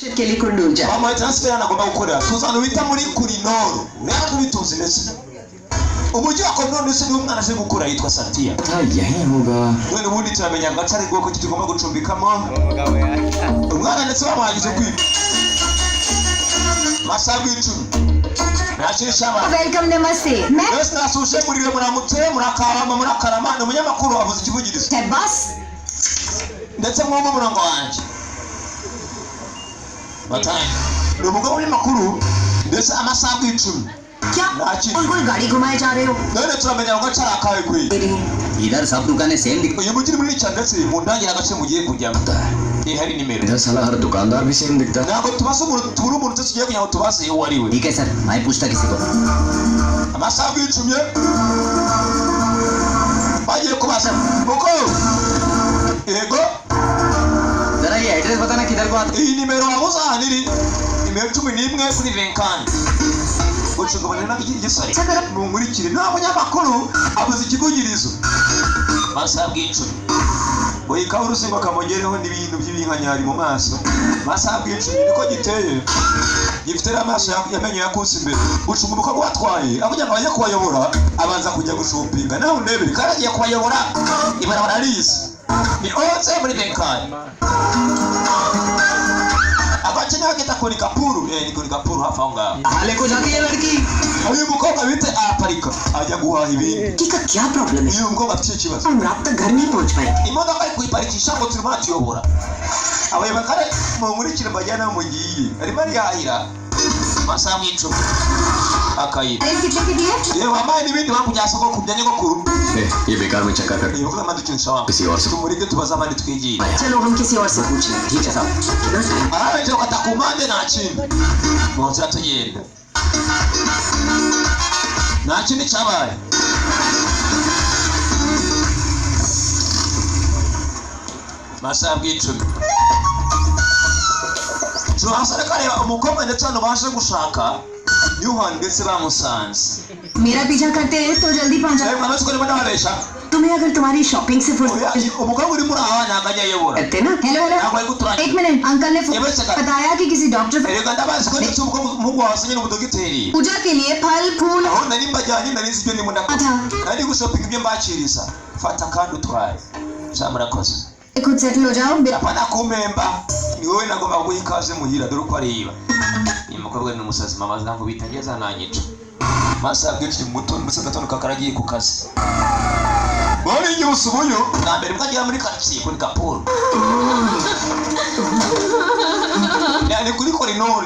के लिए कुंडूल जा mama transfer anagomba gukora tuzana ubita muri kurinoro rero tubituze nese umujyi wa Konono nese ni umwana aje gukura yitwa Satia यही होगा none ubundi turamenya ngo atari bwo ko tugomba gucumbikamo umwana ndetse bamwagije kwiba masabu y'icumi nashirisha abantu welcome नमस्ते मैं bese nasuje muri we muramutse murakarama murakarama no munyamakuru avuze ikivugirizo बस ndetse mwumva umurongo wanje batanye ni umugabo w'amakuru ndetse amasabu y'icumi क्या कोई गाड़ी घुमाए जा रहे हो none turamenya ngo acara akawe kwi इधर सब दुकानें सेम दिख uyu mujyi muri cyane ndetse mu ndangira agace mugiye kujyamo hari nimero इधर साला हर दुकानदार भी सेम दिखता है ntabwo tubase umuntu tubura umuntu tugiye kugira ngo tubase uwo ari we ठीक है सर मैं पूछता किसी को amasabu y'icumi bagiye kubasa muko yego जरा ये एड्रेस बताना किधर को आता iyi nimero wabuze ahantu iri nimero 11 kuri 20 ucugabane n'igisari mumurikire ntabwo nyamakuru abuze ikivugirizo masabu y'icumi boyi ka urusingo kamogereho n'ibintu by'ibinkanyari mu maso masabu y'icumi niko giteye gifite amaso yamenye yakusi imbere ucunga umukobwa watwaye akugira ngo ajye kubayobora abanza kujya gushopinga nawe ndebe karagiye kubayobora ibarabara risi ni onse muri benkani abakenya bakita kuri kapuru ni kuri kapuru hafi aho ngaho हाले को जाती है लड़की uyu mukobwa bite aparika ajya guhaha ibintu का क्या प्रॉब्लम है uyu mukobwa afite ikibazo हम रात तक घर नहीं पहुंच पाएंगे imodoka ari kuyiparikisha ngo turimo atuyobora abayobozi kare mumurikire bajyana mugiye arimo arihahira masamu y'icumi akayira अरे कितने के दिए yewe amaye n'ibindi bakujya soko kubya nyogokuru ये बेकार में चक्कर कर iyo kuko amadukinisha wa किसी और से tumurike tubaza abandi twigiye चलो हम किसी और से पूछ लें ठीक है साहब araje ukata ku mpande nta kintu mu nzira tugenda nta kindi cyabaye masabu y'icumi turahasare kareba umukobwa ndetse hano baje gushaka yuhani ndetse bamusanze मेरा पीछा करते हैं तो जल्दी पहुंच जाओ amaze ko ndabona babesha तुम्हें अगर तुम्हारी शॉपिंग से फुर्सत umukobwa uri muri aha ntabwo ajya ayobora करते ना hello ntabwo ari hello guturanya एक मिनट अंकल ने बताया कि किसी doctor erega ndabazi ko ndetse umuhungu wawe asinye n'umudogiteri पूजा के लिए फल फूल aho nari mbajyanye nari nzi ibyo ndimo ndakora था nari gushopinga ibyo mbakiriza fata kandi utwaye cyangwa murakoze खुद सेटल हो जाओ apana kumemba ni wowe nagomba guha ikaze muhira dore uko ariba uyu mukobwa ni umusazi mama zangu bitageza nanyica masabu y'icumi muto n'umusazi gatondo kakaragiye ku kazi bari igihe usubuyo bwa mbere bwagera muri karitsiye kuri kapuru ni kuri korinoro